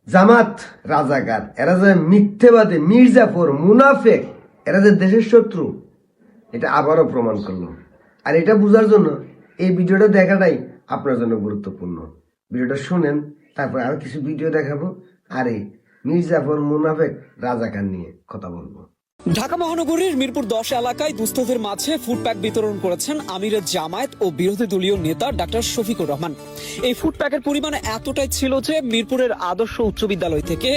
জামাত রাজাকার, এরা যে মিথ্যেবাদী, মির্জাফর, মুনাফেক, এরা যে দেশের শত্রু, এটা আবারও প্রমাণ করলো। আর এটা বোঝার জন্য এই ভিডিওটা দেখাটাই আপনার জন্য গুরুত্বপূর্ণ। ভিডিওটা শুনেন, তারপর আরো কিছু ভিডিও দেখাবো, আর এই মির্জাফর, মুনাফেক, রাজাকার নিয়ে কথা বলবো। ঢাকা মহানগরীর মিরপুর 10 এলাকায় দুস্থদের মাঝে ফুড প্যাক বিতরণ করেছেন আমিরের জামায়াত ও বিরোধী দলীয় নেতা ডাক্তার শফিকুর রহমান। এই ফুড প্যাকের পরিমাণ এতটাই ছিল যে মিরপুরের আদর্শ উচ্চ বিদ্যালয় থেকে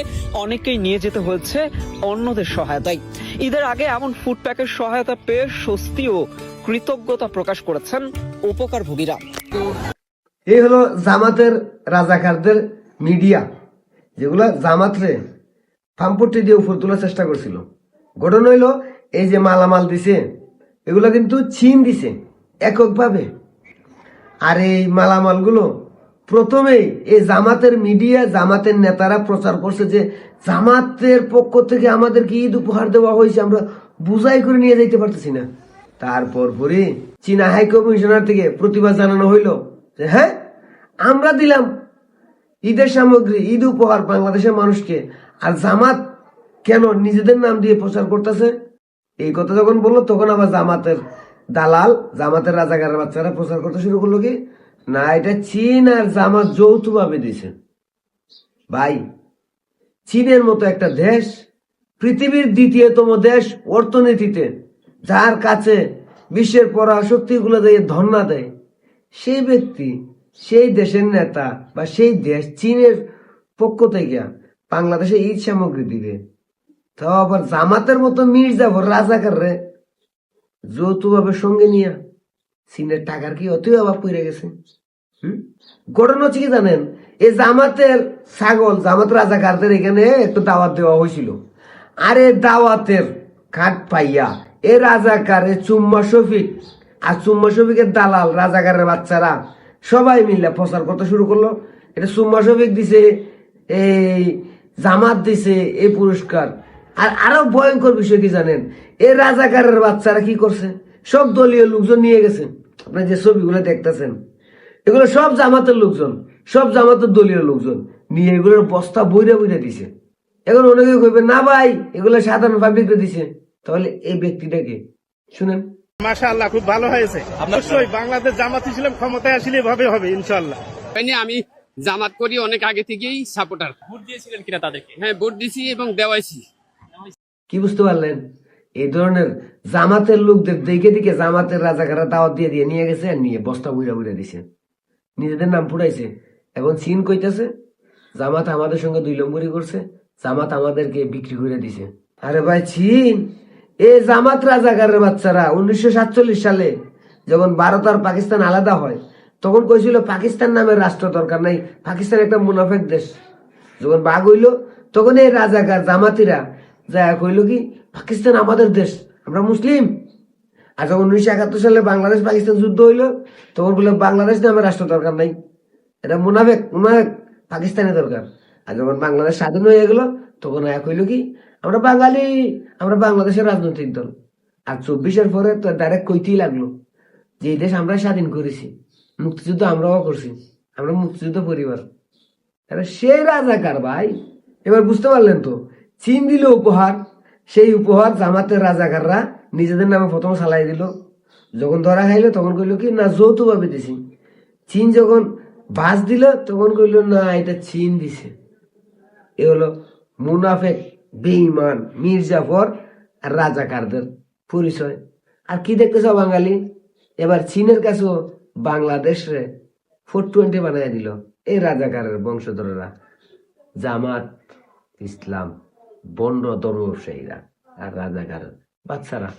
অনেকেই নিয়ে যেতে হয়েছে অন্যদের সহায়তায়। ঈদের আগে এমন ফুড প্যাকের সহায়তা পেয়ে স্বস্তি ও কৃতজ্ঞতা প্রকাশ করেছেন উপকারভোগীরা। এই হলো জামাতের রাজাকারদের মিডিয়া, যেগুলা জামাতরে ফাম্পট্টি দিয়ে উপর তোলার চেষ্টা করছিল। ঘটনা হইল, এই যে মালামাল দিছে, এগুলো কিন্তু চীন দিছে এককভাবে। আর এই মালামালগুলো প্রথমেই এই জামাতের মিডিয়া, জামাতের নেতারা প্রচার করছে যে জামাতের পক্ষ থেকে আমাদেরকে ঈদ উপহার দেওয়া হয়েছে, আমরা বুঝাই করে নিয়ে যাইতে পারতেছি না। তারপর পরে চীনা হাই কমিশনার থেকে প্রতিবাদ জানানো হইল যে হ্যাঁ, আমরা দিলাম ঈদের সামগ্রী, ঈদ উপহার বাংলাদেশের মানুষকে, আর জামাত কেন নিজেদের নাম দিয়ে প্রচার করতেছে? এই কথা যখন বললো, তখন আবার জামাতের দালাল, জামাতের রাজাকারের বাচ্চারা প্রচার করতে শুরু করলো কি না, এটা চীন আর জামাত যৌথভাবে দিছে। ভাই, চীনের মতো একটা দেশ, পৃথিবীর দ্বিতীয়তম দেশ অর্থনীতিতে, যার কাছে বিশ্বের পরাশক্তিগুলো দিয়ে ধর্ণা দেয়, সেই ব্যক্তি, সেই দেশের নেতা বা সেই দেশ চীনের পক্ষ থেকে বাংলাদেশে ঈদ সামগ্রী দিবে, তাও আবার জামাতের মতো মির্জাফর রাজাকার রে যৌথভাবে সঙ্গে নিয়ে। চীনের টাকার কি অতি অভাব পড়ে গেছে? ঘটনা হচ্ছে কি জানেন, এই জামাতের ছাগল, জামাত রাজাকারদের এখানে একটু দাওয়াত দেওয়া হয়েছিল। আর এই দাওয়াতের কাঠ পাইয়া এ রাজাকার, এ চুম্মা শফিক আর চুম্মা শফিকের দালাল রাজাকারের বাচ্চারা সবাই মিলে প্রচার করতে শুরু করলো। এটা চুম্মা শফিক দিছে, এই জামাত দিছে এই পুরস্কার। আর আরো ভয়ঙ্কর বিষয় কি জানেন, এই রাজাকারের বাচ্চারা কি করছে, সব দলীয় লোকজন নিয়ে গেছে। আপনি যে ছবিগুলো দেখতেছেন, এগুলো সব জামাতের লোকজন, সব জামাতের দলীয় লোকজন নিয়ে এগুলোর বস্তা বইরা বইরা দিছে। এখন অনেকে কইবে না ভাই, এগুলো সাধারণ পাবলিককে দিছে। তাহলে এই ব্যক্তিটাকে শুনেন। মাশাআল্লাহ, খুব ভালো হয়েছে। অবশ্যই বাংলাদেশ জামাত ইসলাম ক্ষমতায় আসলে এভাবে হবে ইনশাআল্লাহ। আমি জামাত করি অনেক আগে থেকেই সাপোর্টার। ভোট দিয়েছিলেন কিনা তাদেরকে? হ্যাঁ, ভোট দিছি এবং দেওয়াইছি। কি বুঝতে পারলেন? এই ধরনের জামাতের লোকদের দেখে দিকে জামাতের রাজাকাররা দাওয়াত দিয়ে দিয়ে নিয়ে গেছে, আর নিয়ে বস্তা বুড়া বুড়া দিছে, নিজেদের নাম ফুটাইছে। এখন চীন কইতেছে জামাত আমাদের সঙ্গে 2 নম্বরই করছে, জামাত আমাদেরকে বিক্রি করে দিছে। আরে ভাই, চীন এই জামাত রাজাকারের বাচ্চারা 1947 সালে যখন ভারত আর পাকিস্তান আলাদা হয়, তখন কইছিল পাকিস্তান নামের রাষ্ট্র দরকার নাই, পাকিস্তান একটা মুনাফেক দেশ। যখন ভাগ হইল, তখন এই রাজাকার জামাতিরা যা কইল কি পাকিস্তান আমাদের দেশ, আমরা মুসলিম। আর যখন 1971 সালে বাংলাদেশ পাকিস্তান যুদ্ধ হইল, তখন বললো বাংলাদেশ নামের রাষ্ট্র দরকার নাই, এটা মুনাফেক, মুনাফেক, পাকিস্তানের দরকার। আর যখন বাংলাদেশ স্বাধীন হয়ে গেল, তখন কইল কি আমরা বাঙালি, আমরা বাংলাদেশের রাজনৈতিক দল। আর 24-এর পরে তো ডাইরেক্ট কইতেই লাগলো যে এই দেশ আমরা স্বাধীন করেছি, মুক্তিযুদ্ধ আমরাও করছি, আমরা মুক্তিযুদ্ধ পরিবার। সেই রাজাকার ভাই। এবার বুঝতে পারলেন তো, চীন দিল উপহার, সেই উপহার জামাতের রাজাকাররা নিজেদের নামে প্রথম চালাই দিল। যখন ধরা খাইলো, তখন কইলো কি না যৌথভাবে দিছি। চীন যখন বাস দিল, তখন কইলো না এটা চীন দিছে। এ হলো মুনাফেক, বেঈমান, মির্জাফর আর রাজাকারদের পরিচয়। আর কি দেখতেছ বাঙালি, এবার চীনের কাছেও বাংলাদেশে 420 বানাই দিল এই রাজাকারের বংশধররা, জামাত ইসলাম, বন্ড ধর্ম ব্যবসায়ীরা আর রাজাকার বাচ্চারা।